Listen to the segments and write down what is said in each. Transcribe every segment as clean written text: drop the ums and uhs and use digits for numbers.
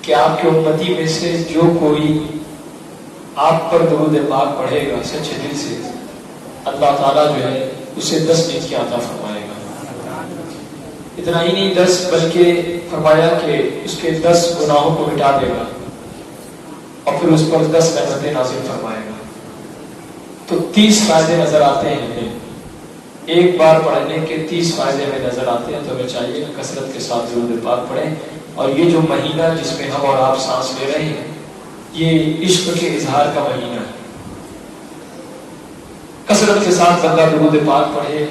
کہ آپ کے امتی میں سے جو کوئی آپ پر درود پاک پڑھے گا سچے دل سے، اللہ تعالیٰ جو ہے اسے 10 نیکیاں عطا فرمائے گا۔ اتنا ہی نہیں 10 بلکہ فرمایا کہ اس کے 10 گناہوں کو مٹا دے گا اور پھر اس پر 10 رحمتیں نازل فرمائے گا۔ تو 30 فائدے نظر آتے ہیں ہمیں، ایک بار پڑھنے کے 30 فائدے ہمیں نظر آتے ہیں، تو ہمیں چاہیے کہ کثرت کے ساتھ درود پاک پڑھیں۔ اور یہ جو مہینہ جس میں ہم اور آپ سانس لے رہے ہیں، یہ عشق کے اظہار کا مہینہ ہے۔ کثرت کے ساتھ بندہ درود پاک پڑھے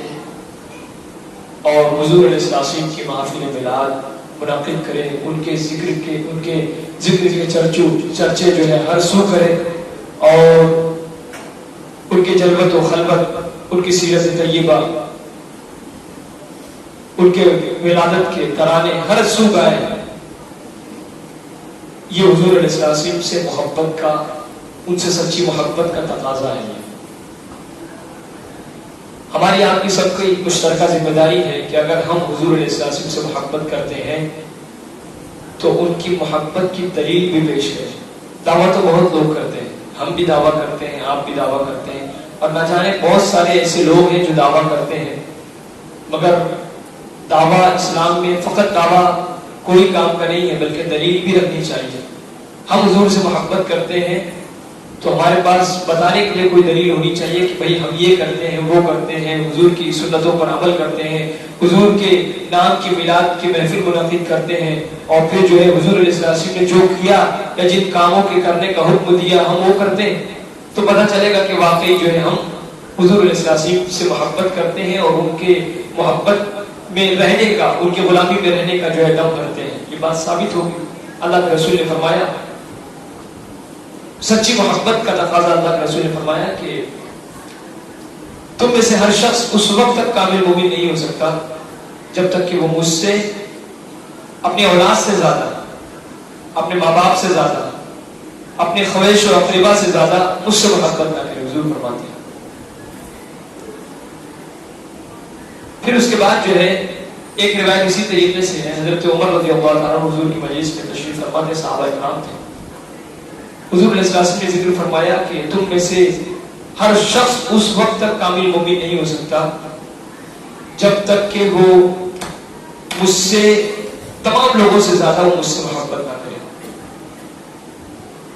اور حضور علیہ السلام کی محافل میلاد منعقد کرے، ان کے ذکر کے چرچے جو ہے ہر سو کرے، اور ان کے جلوت و خلوت، ان کی سیرت طیبہ، ان کے ولادت کے ترانے ہر سو گائے۔ یہ حضور علیہ السلام سے محبت کا، ان سے سچی محبت کا تقاضا ہے۔ یہ ہماری آپ کی سب کی مشترکہ ذمہ داری ہے کہ اگر ہم حضور علیہ السلام سے محبت کرتے ہیں تو ان کی محبت کی دلیل بھی پیش کریں۔ دعویٰ تو بہت لوگ کرتے ہیں، ہم بھی دعویٰ کرتے ہیں، آپ بھی دعویٰ کرتے ہیں، اور نہ جانے بہت سارے ایسے لوگ ہیں جو دعویٰ کرتے ہیں، مگر دعویٰ اسلام میں فقط دعویٰ کوئی کام کا نہیں ہے، بلکہ دلیل بھی رکھنی چاہیے۔ ہم حضور سے محبت کرتے ہیں تو ہمارے پاس بتانے کے لیے کوئی دلیل ہونی چاہیے کہ بھئی ہم یہ کرتے ہیں، وہ کرتے ہیں، حضور کی سنتوں پر عمل کرتے ہیں، حضور کے نام کی میلاد کی محفل منعقد کرتے ہیں، اور پھر جو ہے حضور علیہ السلام نے جو کیا یا جن کاموں کے کرنے کا حکم دیا ہم وہ کرتے ہیں، تو پتہ چلے گا کہ واقعی جو ہے ہم حضور علیہ السلام سے محبت کرتے ہیں اور ان کے محبت میں رہنے کا، ان کی غلامی میں رہنے کا جو ہے دم بھرتے ہیں۔ یہ بات ثابت ہوگی۔ اللہ کے رسول نے فرمایا، سچی محبت کا تقاضا اللہ کے رسول نے فرمایا کہ تم میں سے ہر شخص اس وقت تک کامل مومن نہیں ہو سکتا جب تک کہ وہ مجھ سے، اپنی اولاد سے زیادہ، اپنے ماں باپ سے زیادہ، اپنے خویش اور اقربا سے زیادہ مجھ سے محبت نہ کرے۔ حضور فرماتے ہیں۔ پھر اس کے بعد جو ہے ایک روایت اسی طریقے سے ہے، حضرت عمر رضی اللہ عنہ حضور کی مجلس میں تشریف فرما تھے، صحابہ کرام تھے۔ حضور علیہ السلام نے ذکر فرمایا کہ تم میں سے ہر شخص اس وقت تک کامل مومن نہیں ہو سکتا جب تک کہ وہ مجھ سے، تمام لوگوں سے زیادہ وہ مجھ سے محبت نہ کرے۔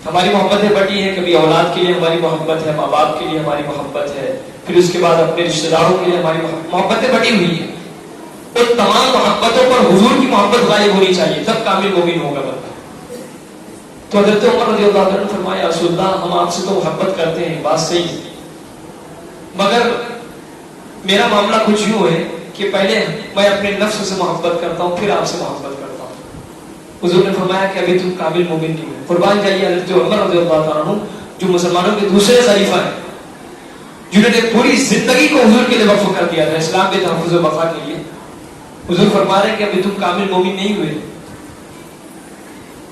ہماری محبتیں بٹی ہیں، کبھی اولاد کے لیے ہماری محبت ہے، ماں باپ کے لیے ہماری محبت ہے، پھر اس کے بعد اپنے رشتہ داروں کے لیے ہماری محبتیں بٹی ہوئی ہیں۔ اور تمام محبتوں پر حضور کی محبت غالب ہونی چاہیے، تب کامل مومن ہوگا بندہ۔ تو حضرت عمر رضی اللہ عنہ نے فرمایا، رسول اللہ ہم آپ سے تو محبت کرتے ہیں، بات صحیح ہے، مگر میرا معاملہ کچھ یوں ہے کہ پہلے میں اپنے نفس سے محبت کرتا ہوں، پھر آپ سے محبت کرتا ہوں۔ حضور نے فرمایا کہ ابھی تم کامل مومن نہیں ہو۔ قربان جائیے حضرت عمر رضی اللہ عنہ جو مسلمانوں کے دوسرے خلیفہ ہیں، جنہوں نے پوری زندگی کو حضور کے لیے وقف کر دیا تھا اسلام کے تحفظ و بقا کے لیے۔ حضور فرما رہے ہیں کہ ابھی تم کامل مومن نہیں ہوئے۔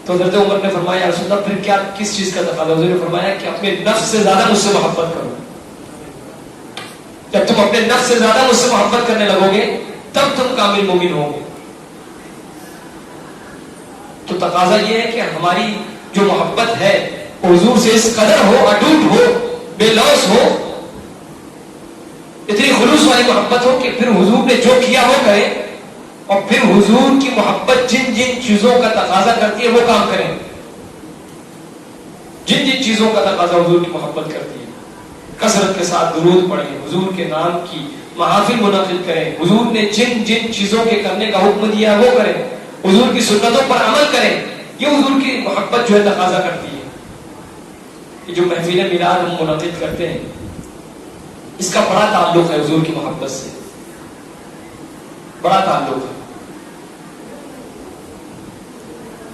تو حضرت عمر نے فرمایا، رسول اللہ پھر کیا، کس چیز کا تقاضا؟ حضور نے فرمایا کہ اپنے نفس سے زیادہ مجھ سے محبت کرو۔ جب تم اپنے نفس سے زیادہ مجھ سے محبت کرنے لگو گے تب تم کامل مومن ہوگے۔ تو تقاضا یہ ہے کہ ہماری جو محبت ہے حضور سے اس قدر ہو، اٹوٹ ہو، بے لوث ہو، اتنی خلوص والی محبت ہو کہ پھر حضور نے جو کیا وہ کرے، اور پھر حضور کی محبت جن جن چیزوں کا تقاضا کرتی ہے وہ کام کریں۔ جن جن چیزوں کا تقاضا حضور کی محبت کرتی ہے، کثرت کے ساتھ درود پڑھیں، حضور کے نام کی محافل منعقد کریں، حضور نے جن جن چیزوں کے کرنے کا حکم دیا ہے وہ کریں، حضور کی سنتوں پر عمل کریں۔ یہ حضور کی محبت جو ہے تقاضا کرتی ہے۔ یہ جو محفل میلاد ہم منعقد کرتے ہیں، اس کا بڑا تعلق ہے حضور کی محبت سے، بڑا تعلق ہے۔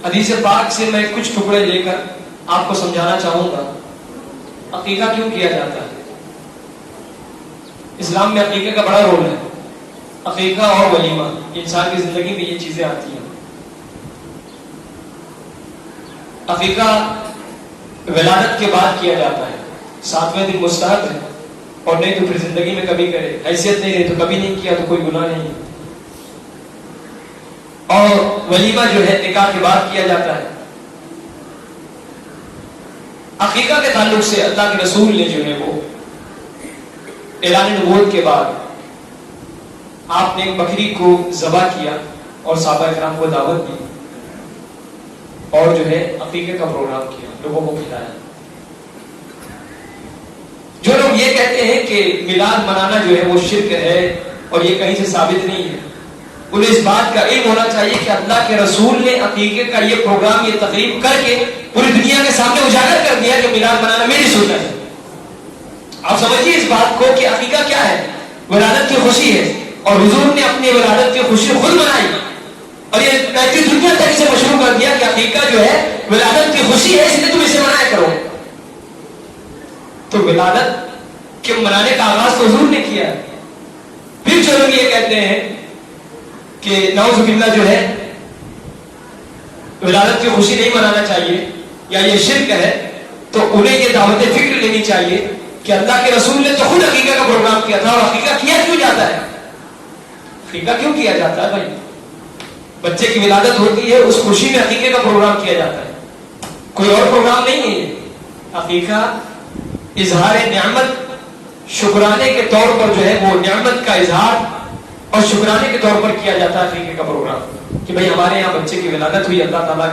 حدیث پاک سے میں کچھ ٹکڑے لے کر آپ کو سمجھانا چاہوں گا۔ عقیقہ کیوں کیا جاتا ہے؟ اسلام میں عقیقے کا بڑا رول ہے۔ عقیقہ اور ولیمہ، انسان کی زندگی میں یہ چیزیں آتی ہیں۔ عقیقہ ولادت کے بعد کیا جاتا ہے، 7ویں دن مستحب ہے، اور نہیں تو پھر زندگی میں کبھی کرے، حیثیت نہیں رہی تو کبھی نہیں کیا تو کوئی گناہ نہیں ہے۔ اور ولیمہ جو ہے نکاح کے بعد کیا جاتا ہے، عقیقہ کے تعلق سے اللہ کے رسول نے جو ہے وہ اعلان نبوت کے بعد آپ نے ایک بکری کو ذبح کیا اور صحابہ کرام کو دعوت دی اور جو ہے عقیقے کا پروگرام کیا، لوگوں کو کھلایا۔ جو لوگ یہ کہتے ہیں کہ میلاد منانا جو ہے وہ شرک ہے اور یہ کہیں سے ثابت نہیں ہے، انہیں اس بات کا علم ہونا چاہیے کہ اللہ کے رسول نے عقیقے کا یہ پروگرام، یہ تقریب کر کے پوری دنیا کے سامنے اجاگر کر دیا کہ میلاد منانا میری سنت ہے۔ آپ سمجھیے اس بات کو کہ عقیقہ کیا ہے؟ ولادت کی خوشی ہے، اور حضور نے اپنی ولادت کی خوشی خود منائی اور یہ کہتی دنیا تک اسے مشروع کر دیا کہ عقیقہ جو ہے ولادت کی خوشی ہے، اس لیے تم اسے منایا کرو۔ تو ولادت کے منانے کا آغاز تو حضور نے کیا۔ پھر جو لوگ یہ کہتے ہیں کہ نعوذ باللہ جو ہے ولادت کی خوشی نہیں منانا چاہیے یا یہ شرک ہے، تو انہیں یہ دعوت فکر لینی چاہیے کہ اللہ کے رسول نے تو خود عقیقہ کا پروگرام کیا تھا، اور عقیقہ کیا کیوں جاتا ہے؟ عقیقہ کیوں کیا جاتا ہے بھائی؟ بچے کی ولادت ہوتی ہے، اس خوشی میں عقیقے کا پروگرام کیا جاتا ہے، کوئی اور پروگرام نہیں ہے۔ عقیقہ اظہار نعمت، شکرانے کے طور پر جو ہے وہ نعمت کا اظہار اور شکرانے کے طور پر کیا جاتا ہے عقیقے کا پروگرام، کہ بھائی ہمارے یہاں بچے کی ولادت ہوئی، اللہ تعالیٰ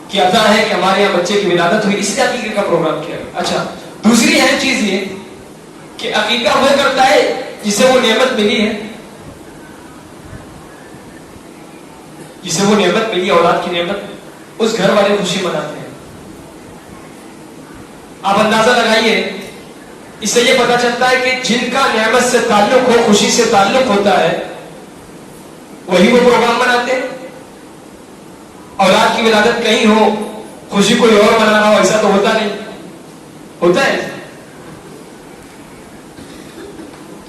کی عطا ہے کہ ہمارے یہاں بچے کی ولادت ہوئی، اس لیے عقیقے کا پروگرام کیا۔ اچھا، دوسری اہم چیز یہ کہ عقیقہ ہوا کرتا ہے جسے وہ نعمت ملی ہے، جسے وہ نعمت ملی، اولاد کی نعمت، اس گھر والے خوشی مناتے ہیں۔ آپ اندازہ لگائیے، اس سے یہ پتا چلتا ہے کہ جن کا نعمت سے تعلق ہو، خوشی سے تعلق ہوتا ہے، وہی وہ پروگرام مناتے ہیں۔ اولاد کی ولادت کہیں ہو، خوشی کوئی اور منانا ہو، ایسا تو ہوتا نہیں، ہوتا ہے؟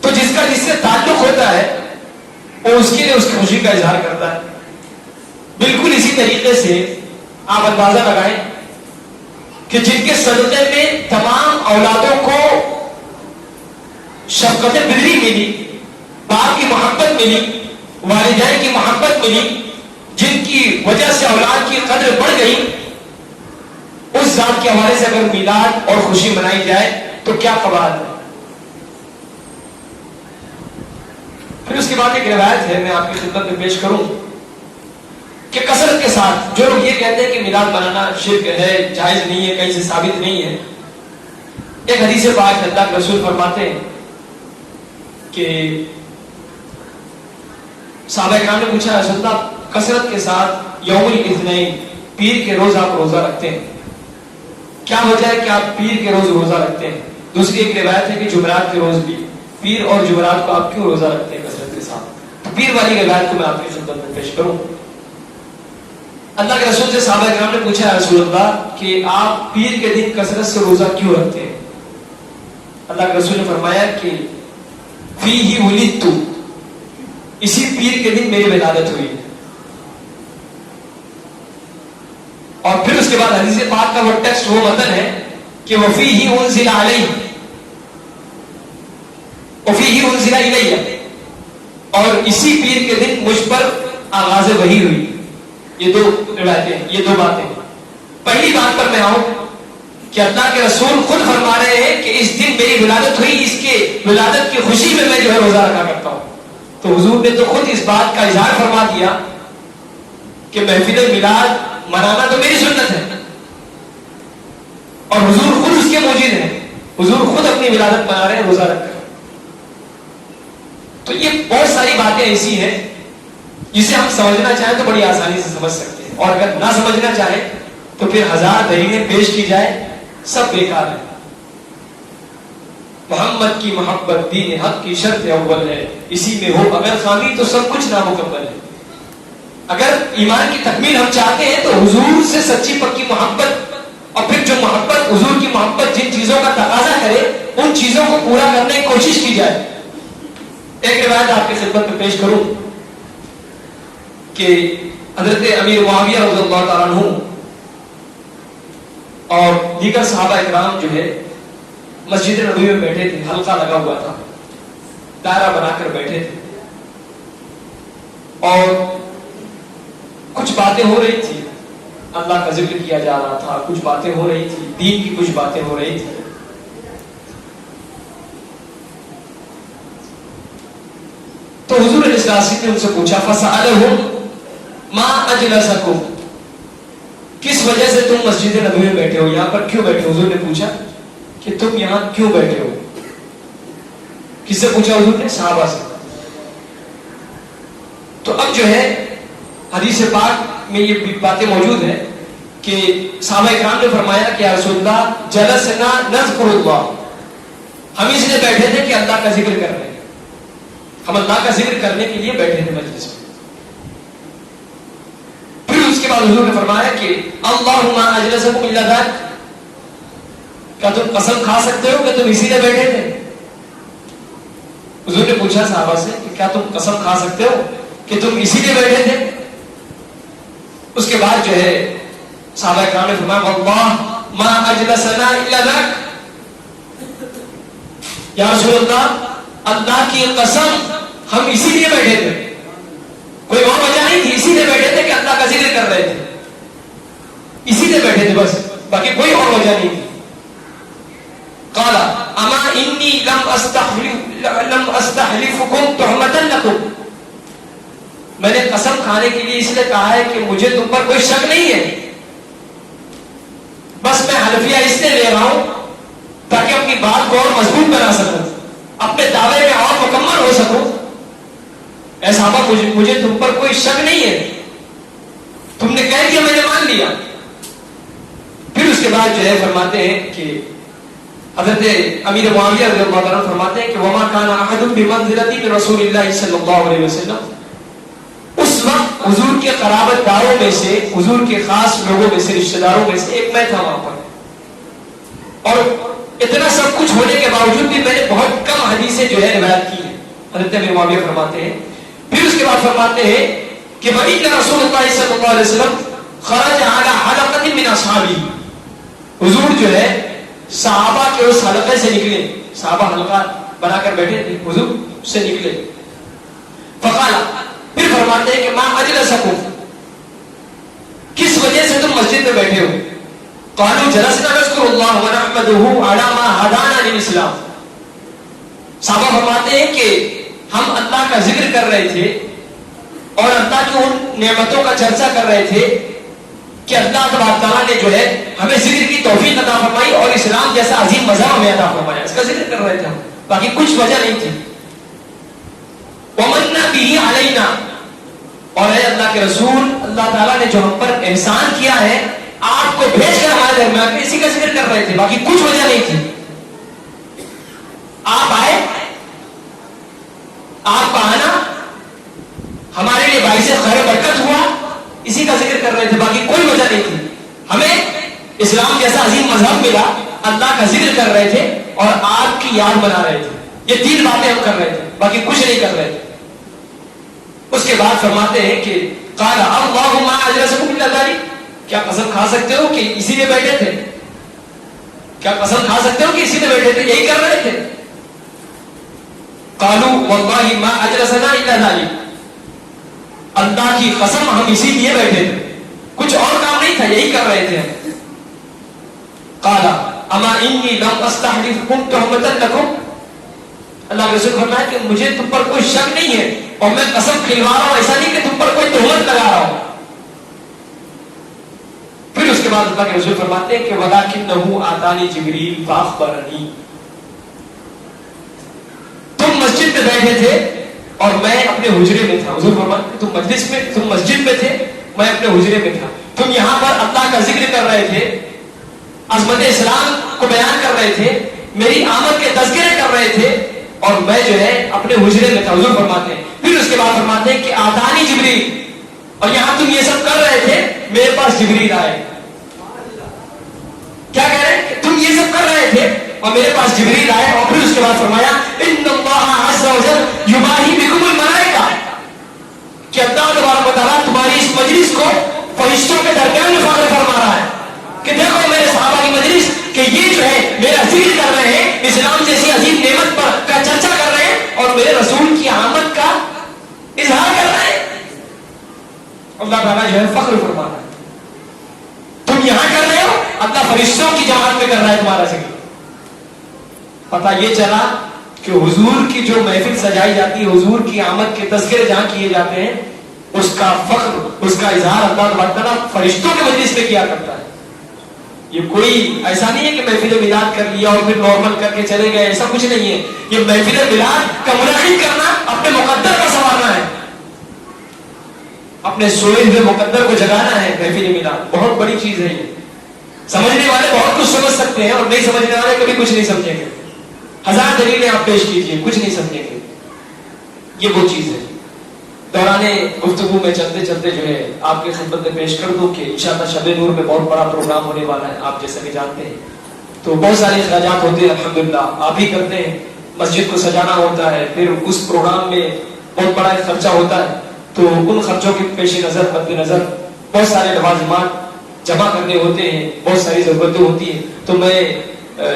تو جس کا جس سے تعلق ہوتا ہے وہ اس کے لیے اس کی خوشی کا اظہار کرتا ہے۔ بالکل اسی طریقے سے آپ اندازہ لگائیں کہ جن کے صدقے میں تمام اولادوں کو شفقت بدری ملی، باپ کی محبت ملی، والدین کی محبت ملی، جن کی وجہ سے اولاد کی قدر بڑھ گئی، اس ذات کے حوالے سے اگر میلاد اور خوشی منائی جائے تو کیا قباحت ہے؟ پھر اس کے بعد ایک روایت ہے، میں آپ کی خدمت میں پیش کروں کہ کثرت کے ساتھ جو لوگ یہ کہتے ہیں کہ میلاد منانا شرک ہے، جائز نہیں ہے، کہیں سے ثابت نہیں ہے، ایک حدیث پاک اللہ کے رسول فرماتے ہیں کہ صحابہ کرام نے پوچھا رسول اللہ کثرت کے ساتھ یوم الاثنین، پیر کے روز آپ روزہ رکھتے ہیں، کیا وجہ ہے کہ آپ پیر کے روز روزہ رکھتے ہیں؟ دوسری ایک روایت ہے کہ جمعرات کے روز بھی، پیر اور جمعرات کو آپ کیوں روزہ رکھتے ہیں کثرت کے ساتھ؟ تو پیر والی روایت کو میں آپ کی خدمت میں پیش کروں۔ اللہ کے رسول سے صحابہ کرام نے پوچھا رسول اللہ کہ آپ پیر کے دن کثرت سے روزہ کیوں رکھتے ہیں؟ اللہ کے رسول نے فرمایا کہ فیہ ولدت، اسی پیر کے دن میری ولادت ہوئی۔ اور پھر اس کے بعد حدیث پاک کا وہ ٹیکسٹ، وہ متن ہے کہ وفیہ انزل علیہ وفیہ انزل الیہ، اور اسی پیر کے دن مجھ پر آغاز وحی ہوئی۔ یہ دو روایتیں، یہ دو باتیں۔ پہلی بات پر میں آؤں کہ اللہ کے رسول خود فرما رہے ہیں کہ اس دن میری ولادت ہوئی، اس کے ولادت کی خوشی میں جو ہے روزہ رکھا کرتا ہوں۔ تو حضور نے تو خود اس بات کا اظہار فرما دیا کہ محفل میلاد منانا تو میری سنت ہے، اور حضور خود اس کے موجود ہیں، حضور خود اپنی ولادت منا رہے ہیں روزہ رکھ کر۔ تو یہ بہت ساری باتیں ایسی ہیں جسے ہم سمجھنا چاہیں تو بڑی آسانی سے سمجھ سکتے ہیں، اور اگر نہ سمجھنا چاہیں تو پھر ہزار دلیلیں پیش کی جائے سب بیکار ہے۔ محمد کی محبت دین حق کی شرط اول ہے، اسی میں ہو اگر خامی تو سب کچھ نامکمل ہے۔ اگر ایمان کی تکمیل ہم چاہتے ہیں تو حضور سے سچی پکی محبت، اور پھر جو محبت حضور کی محبت جن چیزوں کا تقاضا کرے ان چیزوں کو پورا کرنے کی کوشش کی جائے۔ ایک روایت آپ کی خدمت میں پیش کروں کہ حضرت امیر معاویہ رضی اللہ تعالیٰ عنہ اور دیگر صحابہ اکرام جو ہے مسجد نبوی میں بیٹھے تھے، حلقہ لگا ہوا تھا، دائرہ بنا کر بیٹھے تھے، اور کچھ باتیں ہو رہی تھی، اللہ کا ذکر کیا جا رہا تھا، کچھ باتیں ہو رہی تھی، دین کی کچھ باتیں ہو رہی تھی. تو حضور علیہ السلام نے ان سے پوچھا فَسَأَلَهُمْ مَا أَجْلَسَكُمْ، کس وجہ سے تم مسجد نبوی میں بیٹھے ہو، یہاں پر کیوں بیٹھے ہو؟ حضور نے پوچھا کہ تم یہاں کیوں بیٹھے ہو. کس سے پوچھا حضور نے؟ صحابہ سے. تو اب جو ہے حدیث پاک میں یہ باتیں موجود ہیں کہ صحابہ کرام نے فرمایا کہ یا رسول اللہ جلسنا نذکر اللہ، ہم اس لیے بیٹھے تھے کہ اللہ کا ذکر کر رہے ہیں، ہم اللہ کا ذکر کرنے کے لیے بیٹھے تھے مجلس میں. پھر اس کے بعد حضور نے فرمایا کہ اللہم اجلسکم الا ذاک، کیا تم قسم کھا سکتے ہو کہ تم اسی لیے بیٹھے تھے؟ حضور نے پوچھا صحابہ سے کہ کیا تم قسم کھا سکتے ہو کہ تم اسی لیے بیٹھے تھے؟ اس کے بعد جو ہے صحابہ کرام نے فرمایا واللہ ما اجلسنا الا ذاک، یا رسول اللہ اللہ کی قسم ہم اسی لیے بیٹھے تھے، کوئی اور وجہ نہیں تھی، اسی لیے بیٹھے تھے کہ اللہ کا ذکر کر رہے تھے، اسی لیے بیٹھے تھے بس، باقی کوئی اور وجہ نہیں تھی. قال اما انی لم استحلفکم تہمۃ لکم، میں نے قسم کھانے کے لیے اس لیے کہا ہے کہ مجھے تم پر کوئی شک نہیں ہے، بس میں حلفیہ اس لیے لے رہا ہوں تاکہ اپنی بات کو اور مضبوط بنا سکوں، اپنے دعوے میں اور مکمل ہو سکوں. اے صحابہ مجھے تم پر کوئی شک نہیں ہے، تم نے کہہ دیا میں نے مان لیا. پھر اس کے بعد جو ہے فرماتے ہیں کہ حضرت امیر معاویہ رضی اللہ عنہ فرماتے ہیں کہ وما كان احد بمنزلتی من رسول اللہ صلی اللہ علیہ وسلم، اس وقت حضور کے قرابت داروں میں سے، حضور کے خاص لوگوں میں سے، رشتہ داروں میں سے ایک میں تھا وہاں پر، اور اتنا سب کچھ ہونے کے باوجود بھی میں نے بہت کم حدیثیں جو ہے روایت کی ہیں. حضرت امیر معاویہ فرماتے ہیں. پھر اس کے بعد فرماتے ہیں کہ وَإِنَّ رسول اللہ صلی اللہ علیہ وسلم خرج علی حلقۃ من اصحابہ، حضور جو ہے صحابہ کے اس حلقے سے نکلے، صحابہ حلقہ بنا کر بیٹھے تھے، حضور سے نکلے. فقال، پھر فرماتے ہیں کہ ما اجلسکم، کس وجہ سے تم مسجد میں بیٹھے ہو؟ قالوا جلسنا نذکر اللہ ونحمدہ علی ما ہدانا للاسلام. صحابہ فرماتے ہیں کہ ہم اللہ کا ذکر کر رہے تھے اور اللہ کی ان نعمتوں کا چرچا کر رہے تھے کہ اللہ تبارک تعالیٰ نے جو ہے ہمیں ذکر کی توفیق عطا فرمائی اور اسلام جیسا عظیم مذہب ہمیں عطا فرمایا، اس کا ذکر کر رہے تھے ہم، باقی کچھ وجہ نہیں تھی. وَمَنَّ بِهِ عَلَيْنَا، اور اے اللہ کے رسول اللہ تعالیٰ نے جو ہم پر احسان کیا ہے آپ کو بھیج کر ہمارے درمیان میں، اسی کا ذکر کر رہے تھے، باقی کچھ وجہ نہیں تھی. آپ آئے، آپ کا آنا ہمارے لیے باعث خیر برکت ہوا، اسی کا ذکر کر رہے تھے، باقی کوئی وجہ نہیں تھی. ہمیں اسلام جیسا عظیم مذہب ملا، اللہ کا ذکر کر رہے تھے اور آپ کی یاد بنا رہے تھے، یہ تین باتیں ہم کر رہے تھے، باقی کچھ نہیں کر رہے تھے. اس کے بعد فرماتے ہیں کہ قال اللہم اجلسکم الا ذلک، کیا قسم کھا سکتے ہو کہ اسی لیے بیٹھے تھے؟ کیا قسم کھا سکتے ہو کہ اسی لیے بیٹھے تھے، یہی کر رہے تھے؟ قالوا واللہ ما اجلسنا الا ذلک، اللہ کی قسم ہم اسی لیے بیٹھے تھے، کچھ اور کام نہیں تھا، یہی کر رہے تھے. قال اما انی لم استحلفکم تہمۃ لکم، اللہ کے رسول فرمایا کہ مجھے تم پر کوئی شک نہیں ہے اور میں قسم کھلوا رہا ہوں، ایسا نہیں کہ تم پر کوئی تہمت لگا رہا ہوں. پھر اس کے بعد اللہ کے رسول فرماتے ہیں کہ ولکنہ آتانی جبریل فاخبرنی، تم مسجد میں بیٹھے تھے اور میں اپنے حجرے میں تھا. حضور فرماتے ہیں تم مجلس میں، تم مسجد میں تھے، میں اپنے حجرے میں تھا. تم یہاں پر اللہ کا ذکر کر رہے تھے، عظمت اسلام کو بیان کر رہے تھے، میری آمد کے تذکرے کر رہے تھے اور میں جو ہے اپنے حجرے میں تھا. حضور فرماتے ہیں پھر اس کے بعد فرماتے ہیں کہ آتانی جبریل، اور یہاں تم یہ سب کر رہے تھے میرے پاس جبریل آئے. کیا کہہ رہے ہیں کہ تم یہ سب کر رہے تھے اور میرے پاس جبریل آئے. اور پھر اس کے بعد فرمایا ان اللہ عز وجل یباہی بکم الملائکہ، کہ اللہ تبارک و تعالیٰ تمہاری اس مجلس کو فرشتوں کے درمیان میں فخر فرما رہا ہے کہ دیکھو میرے صحابہ کی مجلس، کہ یہ جو ہے میرا ذکر کر رہے ہیں، اسلام جیسی عظیم نعمت پر کا چرچا کر رہے ہیں اور میرے رسول کی آمد کا اظہار کر رہے ہیں. اللہ تعالیٰ جو ہے فخر فرما رہا ہے. تم یہاں کر رہے ہو، اللہ فرشتوں کی جماعت میں کر رہا ہے تمہارا ذکر. پتہ یہ چلا کہ حضور کی جو محفل سجائی جاتی ہے، حضور کی آمد کے تذکرے جہاں کیے جاتے ہیں، اس کا فخر، اس کا اظہار اللہ تبارک تعالیٰ فرشتوں کے مجلس میں کیا کرتا ہے. یہ کوئی ایسا نہیں ہے کہ محفل میلاد کر لیا اور پھر نارمل کر کے چلے گئے، ایسا کچھ نہیں ہے. یہ محفل میلاد کا منعقد کرنا اپنے مقدر کو سنوارنا ہے، اپنے سوئے ہوئے مقدر کو جگانا ہے. محفل میلاد بہت بڑی چیز ہے. یہ سمجھنے والے بہت کچھ سمجھ سکتے ہیں اور نہیں سمجھنے والے کبھی کچھ نہیں سمجھیں گے. ہزار دلیلیں آپ پیش کیجئے، کچھ نہیں سمجھیں گے. یہ وہ چیز ہے. دوران گفتگو میں چلتے چلتے جو ہے آپ کے خدمت میں پیش کر دوں کہ انشاءاللہ شب نور میں بہت بڑا پروگرام ہونے والا ہے، آپ جیسا کہ جانتے ہیں. تو بہت سارے اخراجات ہوتے ہیں، الحمدللہ آپ ہی کرتے ہیں. مسجد کو سجانا ہوتا ہے، پھر اس پروگرام میں بہت بڑا ایک خرچہ ہوتا ہے. تو ان خرچوں کے پیش نظر، مد نظر بہت سارے لوازمات جمع کرنے ہوتے ہیں، بہت ساری ضرورتیں ہوتی ہیں. تو میں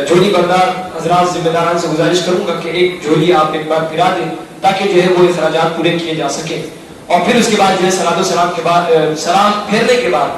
جھولی بردار حضرات ذمہ داران سے گزارش کروں گا کہ ایک جھولی آپ ایک بار پھرا دیں تاکہ جو ہے وہ اخراجات پورے کیے جا سکے. اور پھر اس کے بعد جو ہے صلاۃ و سلام کے بعد، سلام پھیرنے کے بعد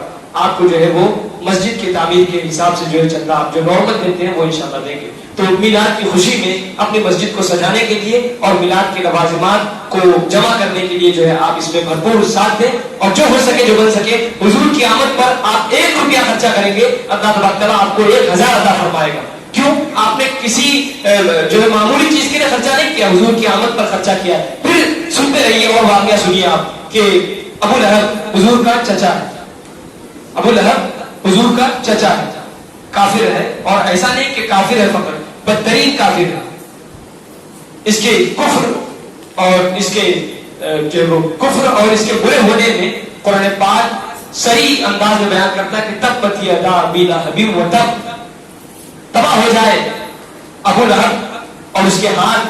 آپ کو جو ہے وہ مسجد کی تعمیر کے حساب سے جو ہے چندہ آپ جو نارمل دیتے ہیں وہ انشاءاللہ دیں گے. تو میلاد کی خوشی میں اپنی مسجد کو سجانے کے لیے اور میلاد کے لوازمات کو جمع کرنے کے لیے جو ہے آپ اس میں بھرپور ساتھ دیں، اور جو ہو سکے، جو بن سکے، حضور کی آمد پر آپ 1 روپیہ خرچہ کریں گے، اللہ تبارک تعالیٰ آپ کو 1000 عطا فرمائے گا. کیوں؟ آپ نے کسی جو ہے معمولی چیز کے لیے خرچہ نہیں کیا، حضور کی آمد پر خرچہ کیا. پھر سنتے رہیے اور واقعہ سنیے آپ کہ ابو لہب حضور کا چچا ہے. ابو لہب حضور کا چچا ہے، کافر ہے. اور ایسا نہیں کہ کافر ہے فقط، بدترین کافر ہے. اس کے کفر اور اس کے جو کفر اور اس کے برے ہونے میں قرآن پاک صریح انداز میں بیان کرتا ہے کہ تبت یدا ابی لہب وتب، تباہ ہو جائے ابو لہب اور اس کے ہاتھ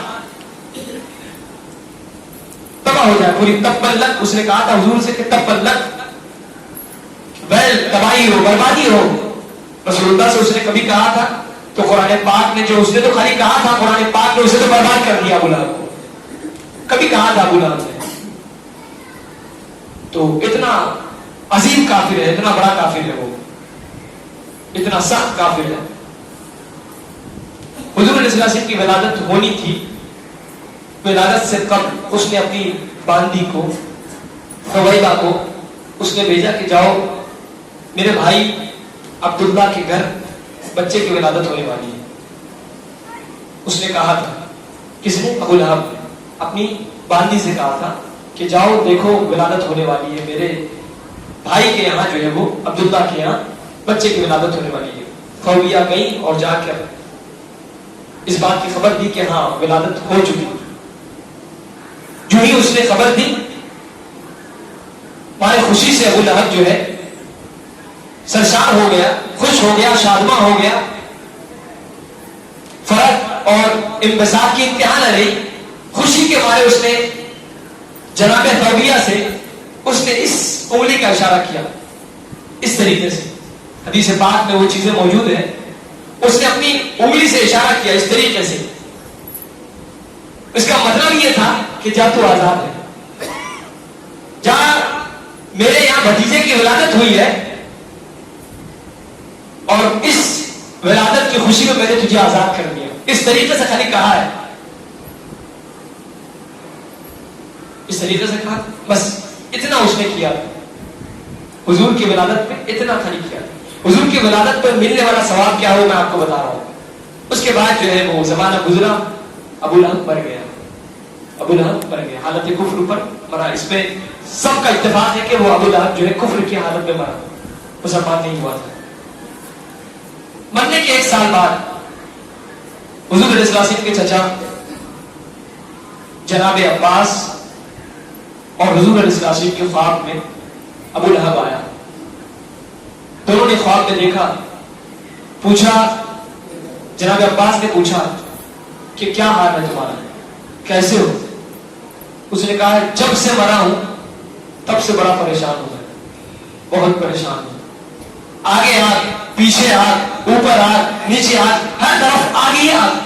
تباہ ہو جائے پوری. تبلت اس نے کہا تھا حضور سے کہ تبلت ویل، تباہی ہو، بربادی ہو. رسول اللہ سے اس نے کبھی کہا تھا؟ تو قرآن پاک نے جو اس نے تو خالی کہا تھا، قرآن پاک نے اسے تو برباد کر دیا ابو لہب کو. کبھی کہا تھا ابو لہب نے؟ تو اتنا عظیم کافر ہے، اتنا بڑا کافر ہے، وہ اتنا سخت کافر ہے. حضور علیہ السلام کی ولادت ہونی تھی. ولادت سے قبل اس نے اپنی باندی کو، خویبہ کو، اس نے بھیجا کہ جاؤ میرے بھائی عبداللہ کے گھر بچے کی ولادت ہونے والی ہے. اس نے کہا تھا، کس نے؟ ابو لہب اپنی باندی سے کہا تھا کہ جاؤ دیکھو ولادت ہونے والی ہے، میرے بھائی کے یہاں جو ہے وہ عبداللہ کے یہاں بچے کی ولادت ہونے والی ہے. خویبہ گئی اور جا کر اس بات کی خبر دی کہ ہاں ولادت ہو چکی. جو ہی اس نے خبر دی، ہمارے خوشی سے ابو لہب جو ہے سرشار ہو گیا، خوش ہو گیا، شادماں ہو گیا. فرق اور انبساط کی انتہا نہ رہی. خوشی کے مارے اس نے جناب خویبہ سے اس نے اس انگلی کا اشارہ کیا، اس طریقے سے. حدیث پاک میں وہ چیزیں موجود ہیں. اس نے اپنی انگلی سے اشارہ کیا اس طریقے سے. اس کا مطلب یہ تھا کہ جا تو آزاد ہے، جا میرے یہاں بھتیجے کی ولادت ہوئی ہے اور اس ولادت کی خوشی میں میں نے تجھے آزاد کر دیا. اس طریقے سے خالی کہا ہے، اس طریقے سے کہا، بس اتنا اس نے کیا. حضور کی ولادت پہ اتنا خالی کیا. حضور کی ولادت پر ملنے والا ثواب کیا ہو میں آپ کو بتا رہا ہوں. اس کے بعد جو ہے وہ زمانہ گزرا، ابو لہب مر گیا. ابو لہب مر گیا، حالت کفر پر مرا. اس میں سب کا اتفاق ہے کہ وہ ابو لہب جو ہے کفر کی حالت میں مرا، مسلمان نہیں ہوا تھا. مرنے کے 1 سال بعد حضور علیہ السلام کے چچا جناب عباس اور حضور علیہ السلام کے خواب میں ابو لہب آیا. دونوں نے خواب میں دیکھا. پوچھا، جناب عباس نے پوچھا کہ کیا حال ہے تمہارا، کیسے ہو؟ اس نے کہا جب سے مرا ہوں تب سے بڑا پریشان ہوں میں، بہت پریشان ہوں. آگے آگ، پیچھے آگ، اوپر آگ، نیچے آگ، ہر طرف آگ ہی آگ.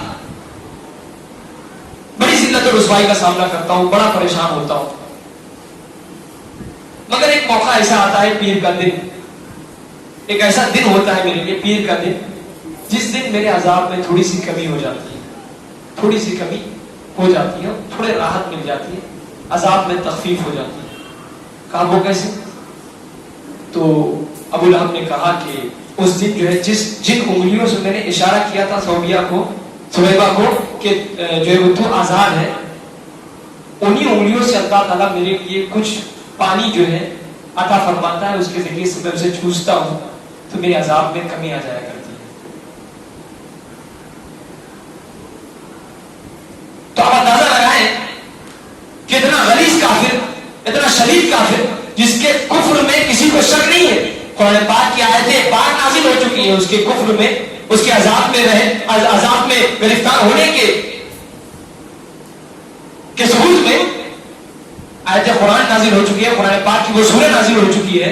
بڑی ذلت اور رسوائی کا سامنا کرتا ہوں، بڑا پریشان ہوتا ہوں. مگر ایک موقع ایسا آتا ہے پیر کا دن ایک ایسا دن ہوتا ہے میرے لیے، پیر کا دن، جس دن میرے عذاب میں تھوڑی سی کمی ہو جاتی ہے، تھوڑی سی کمی ہو جاتی ہے، تھوڑے راحت مل جاتی ہے، عذاب میں تخفیف ہو جاتی ہے۔ کہا وہ کیسے؟ تو ابو لہب نے کہا کہ اس دن جو ہے جن انگلیوں سے میں نے اشارہ کیا تھا صہیبہ کو کہ جو ہے وہ تو آزاد ہے، انہی انگلیوں سے اللہ تعالیٰ میرے لیے کچھ پانی جو ہے عطا فرماتا ہے، اس کے ذریعے سے میں اسے چوستا ہوں تو میرے عذاب میں کمی آ جایا کرتی ہے۔ تو آپ اندازہ لگائیں کہ اتنا غلیظ کافر، اتنا شدید کافر، جس کے کفر میں کسی کو شک نہیں ہے، قرآن پاک کی آیتیں پاک نازل ہو چکی ہیں اس کے کفر میں، اس کے عذاب میں گرفتار ہونے کے ثبوت میں آیت قرآن نازل ہو چکی ہے، قرآن پاک کی وہ سورہ نازل ہو چکی ہے۔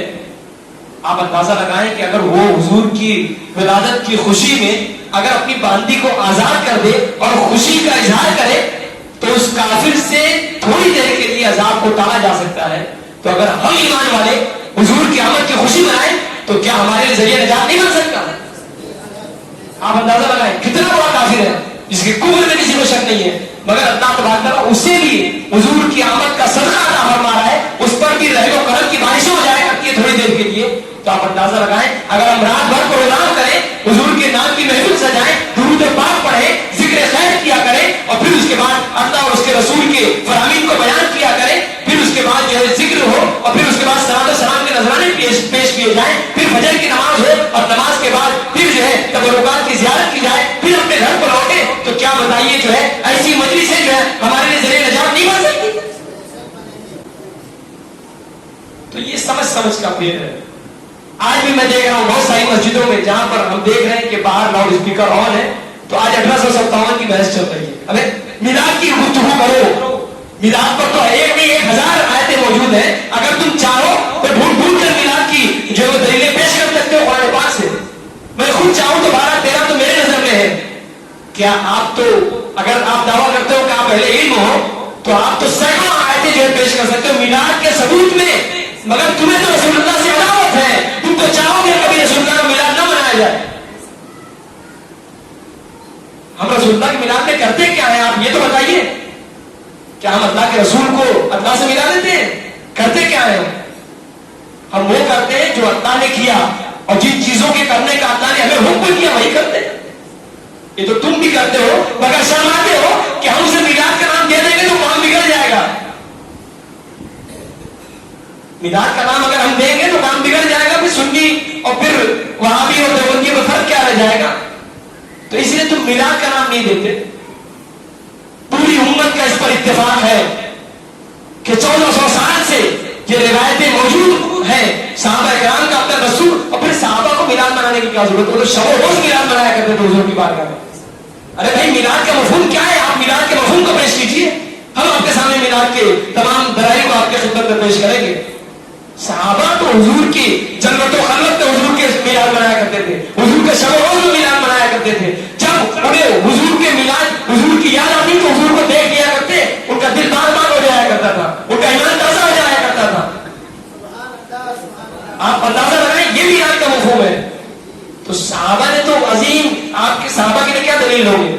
آپ اندازہ لگائیں کہ اگر وہ حضور کی ولادت کی خوشی میں اگر اپنی باندی کو آزاد کر دے اور خوشی کا اظہار کرے تو اس کافر سے تھوڑی دیر کے لیے عذاب کو ٹالا جا سکتا ہے، تو اگر ہم ایمان والے حضور کی آمد کی خوشی منائیں تو کیا ہمارے لیے ذریعہ نجات نہیں بن سکتا؟ آپ اندازہ لگائیں کتنا بڑا کافر ہے جس کے کفر میں کسی کو شک نہیں ہے، مگر اللہ تبارک تعالیٰ اسے بھی حضور کی آمد کا صدقہ عطا فرما رہا ہے، اس پر بھی رحم و کرم کی بارشیں ہو جائے کرتی ہے تھوڑی دیر کے لیے۔ تو آپ اندازہ لگائیں اگر ہم رات بھر پروگرام کریں، حضور کے نام کی محفل سجائیں، درود پاک پڑھیں، ذکر خیر کیا کریں، اور پھر اس کے بعد اللہ اور اس کے رسول کے فرامین کو بیان کیا کریں، پھر اس کے بعد جو ہے ذکر ہو، اور پھر اس کے بعد صلاۃ و سلام کے نذرانے پیش کیے جائیں، پھر فجر کی نماز ہو، اور نماز کے بعد پھر جو ہے تبرکات کی زیارت کی جائے، پھر اپنے گھر کو لوٹے، تو کیا بتائیے جو ہے ایسی مجلسیں جو ہے ہمارے لیے ذریعہ نجات نہیں بن سکتی؟ تو یہ سمجھ کا پھیر ہے۔ آج بھی میں دیکھ رہا ہوں بہت ساری مسجدوں میں جہاں پر ہم دیکھ رہے ہیں کہ باہر لاؤڈ اسپیکر آن ہے، تو آج 1857 کی بحث چل رہی ہے۔ ابے میلاد کی گفتگو کرو، میلاد پر تو 1 نہیں 1000 آیتیں موجود ہیں، اگر تم چاہو تو ڈھونڈ کر میلاد کی جو دلیلیں پیش کر سکتے ہو قرآن پاک سے۔ میں خود چاہوں تو 12-13 تو میرے نظر میں ہے۔ کیا آپ تو اگر آپ دعویٰ کرتے ہو کہ آپ اہل علم ہو تو آپ تو سینکڑوں آیتیں جو ہے پیش کر سکتے ہو میلاد کے ثبوت میں، مگر تمہیں تو رسول اللہ سے عداوت ہے، تم تو چاہو گے کبھی رسول اللہ کا میلاد نہ منایا جائے۔ ہم رسول اللہ کے میلاد میں کرتے کیا ہیں آپ یہ تو بتائیے؟ کیا ہم اللہ کے رسول کو اللہ سے ملا دیتے ہیں؟ کرتے کیا ہیں ہم وہ کرتے ہیں جو اللہ نے کیا، اور جن چیزوں کے کرنے کا اللہ نے ہمیں حکم کیا وہی کرتے ہیں۔ یہ تو تم بھی کرتے ہو، مگر شرماتے ہو کہ ہم اسے میلاد کا نام دے دیں گے تو کام بگڑ جائے گا۔ میلاد کا نام اگر ہم دیں گے تو کام بگڑ جائے گا، پھر سنی اور پھر وہابی اور دیوبندی میں فرق کیا رہ جائے گا؟ تو اس لیے تم میلاد کا نام نہیں دیتے۔ پوری امت کا اس پر اتفاق ہے کہ 1400 سال سے یہ روایتیں موجود ہیں، صحابہ کرام کا اپنا رسول، اور پھر صحابہ کو میلاد منانے کی کیا ضرورت؟ وہ تو شب و روز میلاد منایا کرتے تھے حضور کی بارگاہ میں۔ ارے بھائی میلاد کا مفہوم کیا ہے؟ آپ میلاد کے مفہوم کو پیش کیجیے، ہم آپ کے سامنے میلاد کے تمام دلائل کو آپ کے خدمت میں پیش کریں گے۔ صحابہ تو حضور کی جنت و خلوت میں حضور کے میلاد منایا کرتے تھے، حضور کے شب و روز میں میلاد منایا کرتے تھے۔ جب انہیں حضور کے میلاد، حضور کی یاد آتی تو حضور کو دیکھ لیا کرتے، ان کا دل بار بار ہو جایا کرتا تھا، ان کا ایمان تازہ ہو جایا کرتا تھا۔ آپ اندازہ لگائیں یہ میلاد کا مفہوم ہے۔ تو صحابہ نے تو عظیم، آپ کے صحابہ کے لیے کیا دلیل ہوگی؟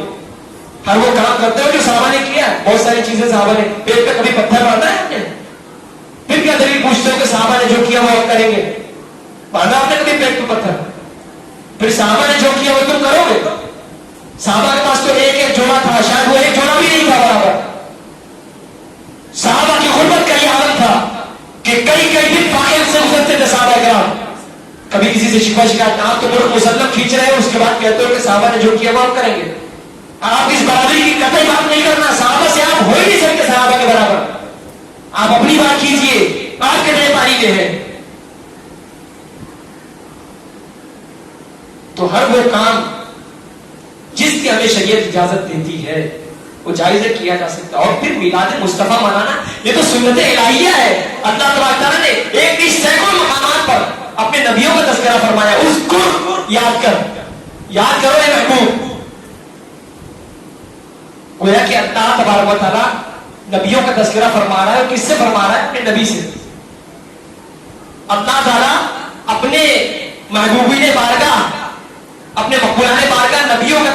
ہر وہ کام کرتے ہو جو صحابہ نے کیا، بہت ساری چیزیں صحابہ نے، پیٹ پہ کبھی پتھر باندھا ہے آپ نے؟ پھر کیا دلیل پوچھتے ہو کہ صحابہ نے جو کیا وہ آپ کریں گے؟ باندھا آپ نے کبھی پیٹ پہ پتھر؟ پھر صحابہ نے جو کیا وہ تم کرو گے؟ صحابہ کے پاس تو ایک جوڑا تھا، شاید وہ ایک جوڑا بھی نہیں تھا برابر۔ صحابہ کی غربت کا یہ حالت تھا کہ کئی دن فاقے سے گزرتے تھے صحابہ کرام۔ کبھی کسی سے شکایت، آپ تو ملک مسلم کھینچ رہے ہیں، اس کے بعد کہتے ہو کہ صحابہ نے جو کیا وہ آپ کریں گے۔ آپ اس برابری کی قطعی بات نہیں کرنا، صحابہ سے آپ ہو ہی نہیں سکتے صحابہ کے برابر۔ آپ اپنی بات کیجئے، آپ کتنے پانی میں ہیں؟ تو ہر وہ کام جس کی ہمیں شریعت اجازت دیتی ہے وہ جائز کیا جا سکتا ہے۔ اور پھر میلاد مصطفیٰ منانا یہ تو سنت الہیہ ہے۔ اللہ تبارک تعالیٰ نے ایک نہیں سینکڑوں مقامات پر اپنے نبیوں کا تذکرہ فرمایا، اس کو یاد کرو اے محبوب۔ گویا کہ اللہ تبارک و تعالیٰ نبیوں کا تذکرہ فرما رہا ہے، اور کس سے فرما رہا ہے؟ اپنے نبی سے۔ اللہ تعالیٰ اپنے محبوب